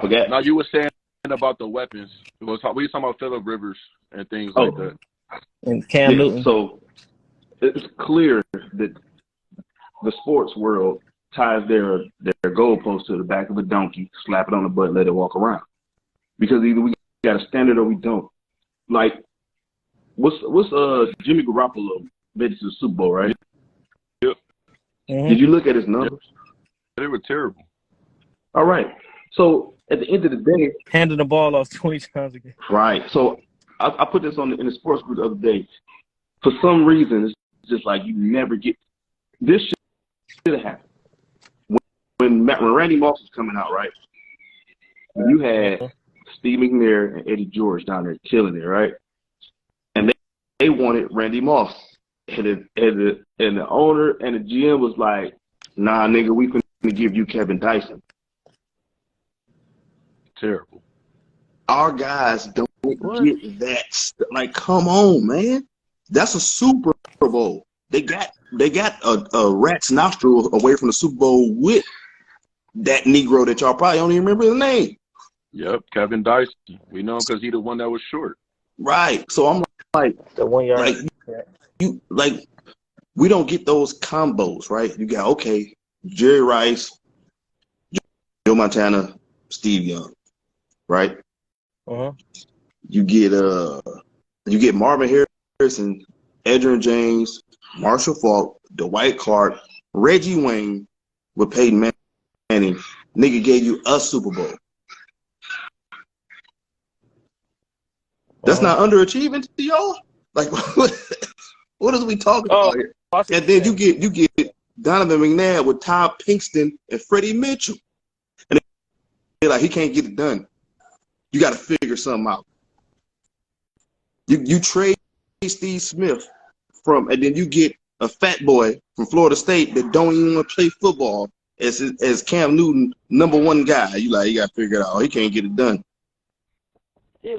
forgot. Now you were saying about the weapons. We were talking about Phillip Rivers and things like that. And Cam Newton. So it's clear that the sports world ties their goalpost to the back of a donkey, slap it on the butt, let it walk around. Because either we got a standard or we don't. Like, what's Jimmy Garoppolo made it to the Super Bowl, right? Yep. Mm-hmm. Did you look at his numbers? They were terrible. All right. So at the end of the day, handing the ball off 20 times a game. Right. So I put this in the sports group the other day. For some reason, it's just like you never get this should have happened when Randy Moss was coming out, right? You had Steve McNair and Eddie George down there killing it, right? And they wanted Randy Moss, and the owner and the GM was like, "Nah, nigga, we finna give you Kevin Dyson." Terrible. Our guys don't get that. Like, come on, man. That's a Super Bowl. They got a rat's nostril away from the Super Bowl with that Negro that y'all probably don't even remember his name. Yep, Kevin Dyson. We know him because he's the one that was short. Right. So I'm like, the 1 yard. Like, you like, we don't get those combos, right? You got Jerry Rice, Joe Montana, Steve Young, right? Uh-huh. You get Marvin Harrison, Edgerrin James, Marshall Faulk, Dwight Clark, Reggie Wayne with Peyton Manning. Nigga gave you a Super Bowl. That's not underachieving to y'all? Like, what is we talking about here? And then you get Donovan McNabb with Tom Pinkston and Freddie Mitchell. And they're like, he can't get it done. You got to figure something out. You trade Steve Smith and then you get a fat boy from Florida State that don't even want to play football as Cam Newton, #1 guy. You got to figure it out. He can't get it done. Yeah,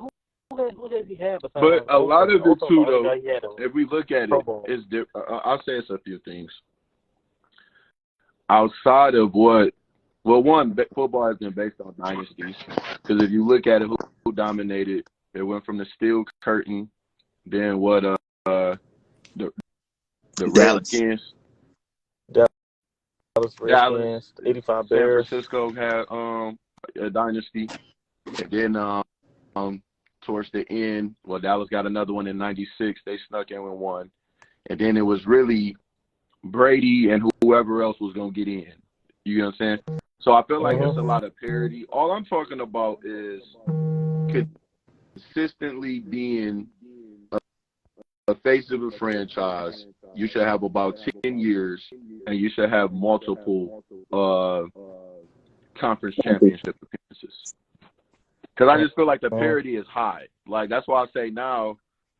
who does he have? But a lot of it too, though, if we look at it, is I'll say it's a few things. Outside of one, football has been based on dynasties. Because if you look at it, who dominated, it went from the Steel Curtain, then the Redskins. Dallas, 85 San Bears. Francisco had a dynasty. And then towards the end, Dallas got another one in 96. They snuck in with one. And then it was really Brady and whoever else was going to get in. You know what I'm saying? So I feel like it's a lot of parity. All I'm talking about is consistently being a face of a franchise. You should have about 10 years, and you should have multiple conference championship appearances. Because I just feel like the parity is high. Like, that's why I say now,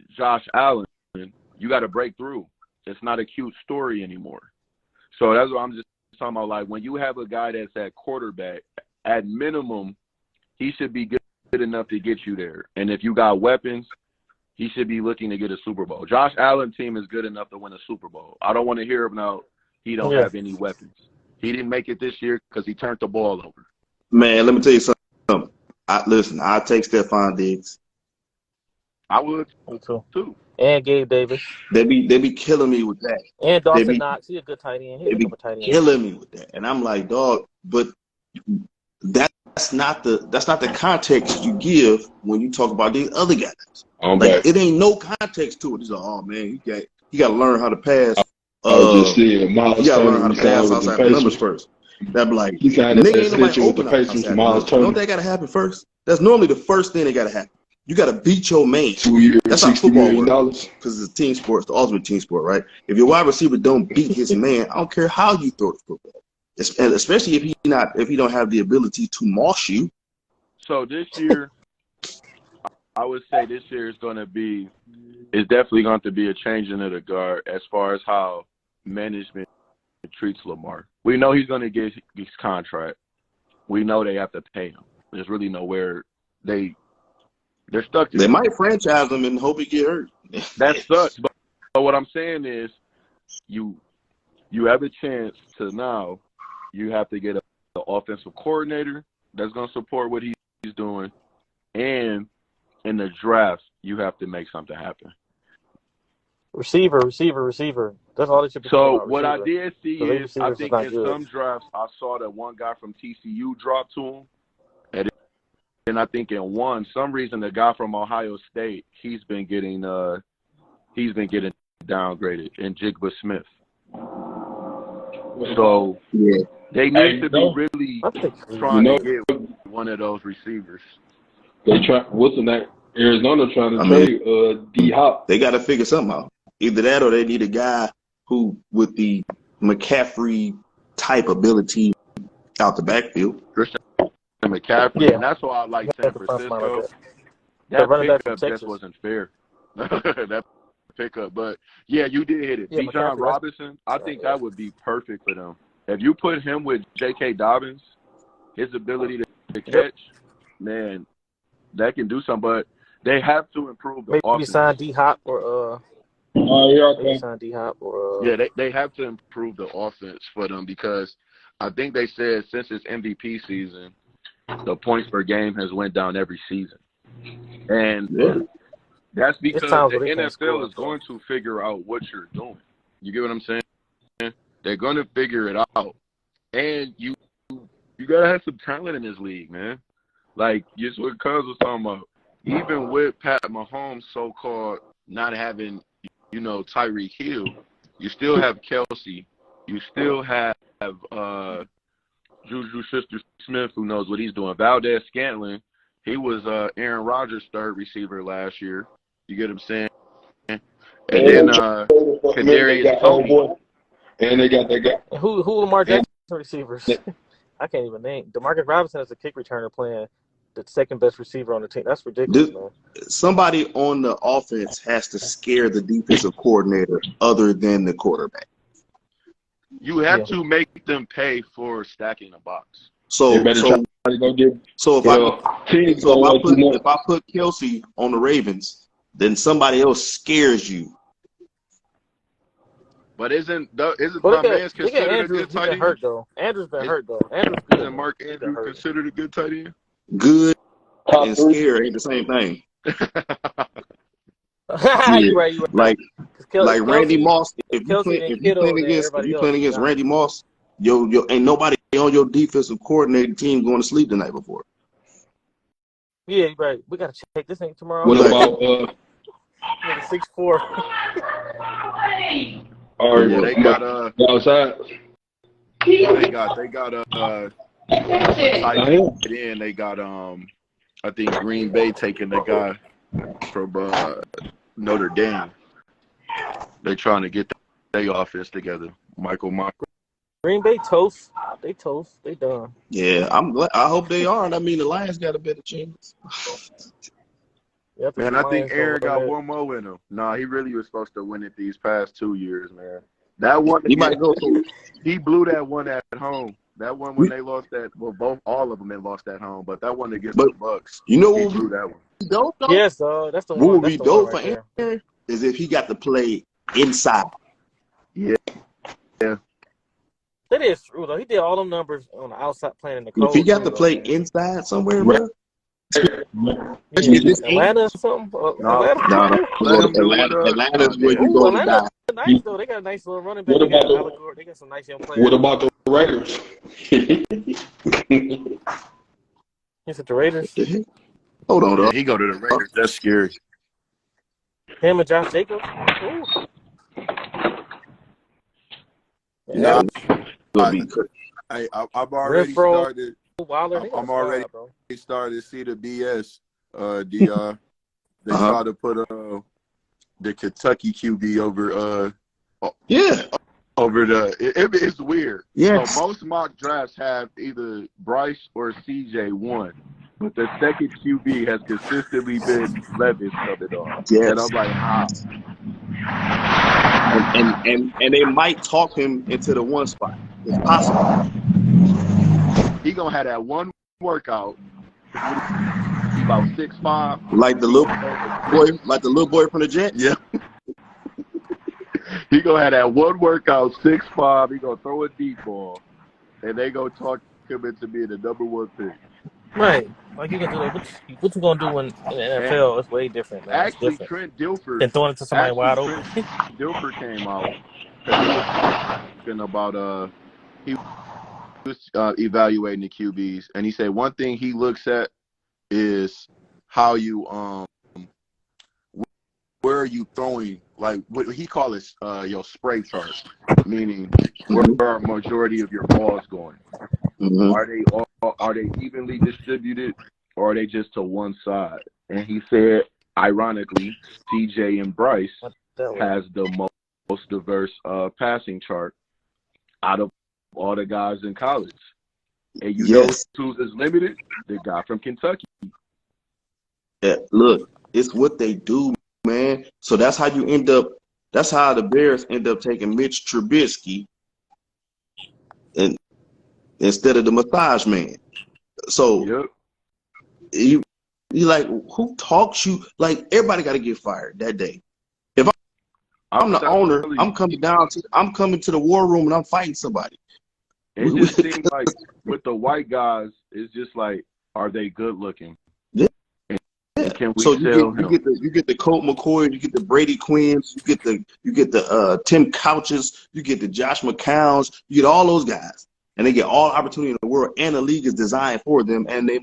Josh Allen, you got to break through. It's not a cute story anymore. So that's what I'm just talking about. Like, when you have a guy that's at quarterback, at minimum, he should be good enough to get you there. And if you got weapons, he should be looking to get a Super Bowl. Josh Allen's team is good enough to win a Super Bowl. I don't want to hear about he don't have any weapons. He didn't make it this year because he turned the ball over. Man, let me tell you something. I'll take Stephon Diggs. I would too. And Gabe Davis. They be killing me with that. And Dawson Knox. He's a good tight end. They be killing me with that. And I'm like, dog, but that's not the context you give when you talk about these other guys. It ain't no context to it. It's like, oh man, you got to learn how to pass. I was just saying, you got to learn how to pass outside the numbers first. That be like, you got nigga ain't nobody with the open Patriots, Miles Turner. Don't that got to happen first? That's normally the first thing that got to happen. You got to beat your man. 2 years, that's how football works. $60 Because it's a team sport. It's the ultimate team sport, right? If your wide receiver don't beat his man, I don't care how you throw the football. And especially if he don't have the ability to moss you. So this year, I would say this year is definitely going to be a change in the guard as far as how management treats Lamar. We know he's going to get his contract. We know they have to pay him. There's really nowhere they're stuck. They might franchise him and hope he get hurt. That sucks. But what I'm saying is, you have a chance to now. You have to get an offensive coordinator. that's going to support what he's doing. And in the draft, you have to make something happen. Receiver. That's all they should be talking So about, what I receiver. did see So their is, I receivers is think not in good. some drafts, I saw that one guy from TCU dropped to him. And I think in one, some reason the guy from Ohio State, he's been getting downgraded, and Jigba Smith. So Yeah. they need to be really I think trying to get one of those receivers. They try. Arizona trying to trade D Hop. They got to figure something out. Either that, or they need a guy who with the McCaffrey type ability out the backfield. Christian McCaffrey, Yeah. and that's why I like San Francisco. The running back pickup from just Texas. wasn't fair. That pickup, but yeah, you did hit it. Yeah, Bijan McCaffrey, Robinson, I think that would be perfect for them. If you put him with J.K. Dobbins, his ability to catch, man, that can do something. But they have to improve the Maybe offense. sign D Hop or Okay. sign D Hop or Yeah, they have to improve the offense for them, because I think they said since it's MVP season, the points per game has went down every season. And that's because the NFL is going to figure out what you're doing. You get what I'm saying? They're going to figure it out. And you got to have some talent in this league, man. Like, just what Cuz was talking about. Even with Pat Mahomes so-called not having, Tyreek Hill, you still have Kelsey. You still have Juju Smith, who knows what he's doing. Valdez Scantling, he was Aaron Rodgers' third receiver last year. You get what I'm saying? And then Kadarius Toney. And they got that guy. who Lamar Jackson receivers? I can't even name. DeMarcus Robinson is a kick returner playing the second best receiver on the team. That's ridiculous, man. Somebody on the offense has to scare the defensive coordinator other than the quarterback. You have to make them pay for stacking the box. So if I put Kelsey on the Ravens, then somebody else scares you. But isn't my man's considered a good tight end? Hurt though. Andrew's been hurt though. Andrew's good. Isn't Mark Andrews considered a good tight end? Good and scared ain't the same thing. You're right. Like Kelsey, Randy Moss. If you playing against Randy Moss, yo, ain't nobody on your defensive coordinator team going to sleep the night before. Yeah, you're right. We gotta check this thing tomorrow. What about 6'4"? They got outside. They got tight end. They got I think Green Bay taking the guy from Notre Dame. They're trying to get their offense together. Michael. Green Bay toast. They toast. They done. Yeah, I'm glad. I hope they are. And I mean, the Lions got a better chance. Man, I think Aaron got one more in him. Nah, he really was supposed to win it these past 2 years, man. That one, he might go through. He blew that one at home. That one when they lost that. Well, all of them had lost at home, but that one against the Bucks. You know he what? Blew that one. Dope, though? Yes, that's the one. What would be dope right for Aaron is if he got to play inside. Yeah. That is true though. He did all them numbers on the outside playing in the cold. If he got to play inside somewhere, bro. Atlanta or something? Atlanta's where you go to die. Nice though. They got a nice little running back. They got some nice young players. What about the Raiders? Is it the Raiders? Hold on, though. He go to the Raiders. That's scary. Him and Josh Jacobs. Nah, I've already started. I'm already started to see the BS. Deon. They try to put the Kentucky QB over. Over the. It's weird. Yeah. So most mock drafts have either Bryce or CJ one, but the second QB has consistently been Levis coming on. Yes. And I'm like, how? And they might talk him into the one spot. It's possible. He gonna have that one workout. He about 6'5". Like the little boy from the Jets. Yeah. He gonna have that one workout, 6'5". He gonna throw a deep ball, and they gonna talk him into being the number one pick. Right. Like you can do that. What you gonna do in the And NFL? It's way different, man. It's actually, different Trent Dilfer, than throwing it to somebody wide open. Came out because he was talking about he was evaluating the QBs, and he said one thing he looks at is how you where are you throwing, like what he calls your spray chart, meaning where are majority of your balls going? Are they evenly distributed, or are they just to one side? And he said, ironically, CJ and Bryce has the most diverse passing chart out of all the guys in college. And you know who's is limited? The guy from Kentucky. Yeah, look, it's what they do, man. So that's how you end up. That's how the Bears end up taking Mitch Trubisky and instead of the massage man. So you like, who talks you? Like, everybody got to get fired that day. If I'm the owner, I'm coming to the war room and I'm fighting somebody. It just seems like with the white guys, it's just like, are they good looking? Yeah. And can we So sell you get the Colt McCoy, you get the Brady Quinns, you get the Tim Couches, you get the Josh McCowns, you get all those guys, and they get all opportunity in the world, and the league is designed for them, and they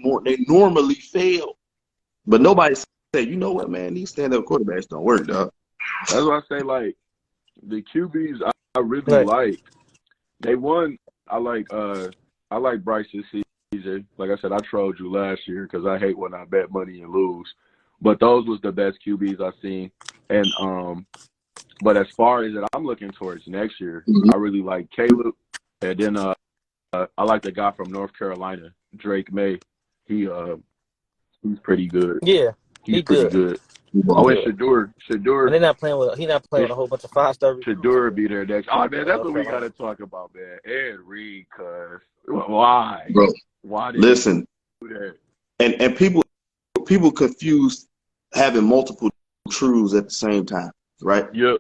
normally fail, but nobody said, you know what, man, these stand-up quarterbacks don't work, dog. That's why I say, like, the QBs I really like. They won. I like Bryce this season. Like I said, I trolled you last year because I hate when I bet money and lose. But those was the best QBs I've seen. And but as far as that I'm looking towards next year, I really like Caleb. And then I like the guy from North Carolina, Drake May. He's pretty good. Yeah, he's pretty good. Oh, and Shador. And they're not playing with. He's not playing with a whole bunch of 5-star recruits. Shador be there next. Oh man, that's what we gotta talk about, man. Ed Reed, cuz why? Bro, why did listen? Do that? And people confuse having multiple truths at the same time, right? Yep.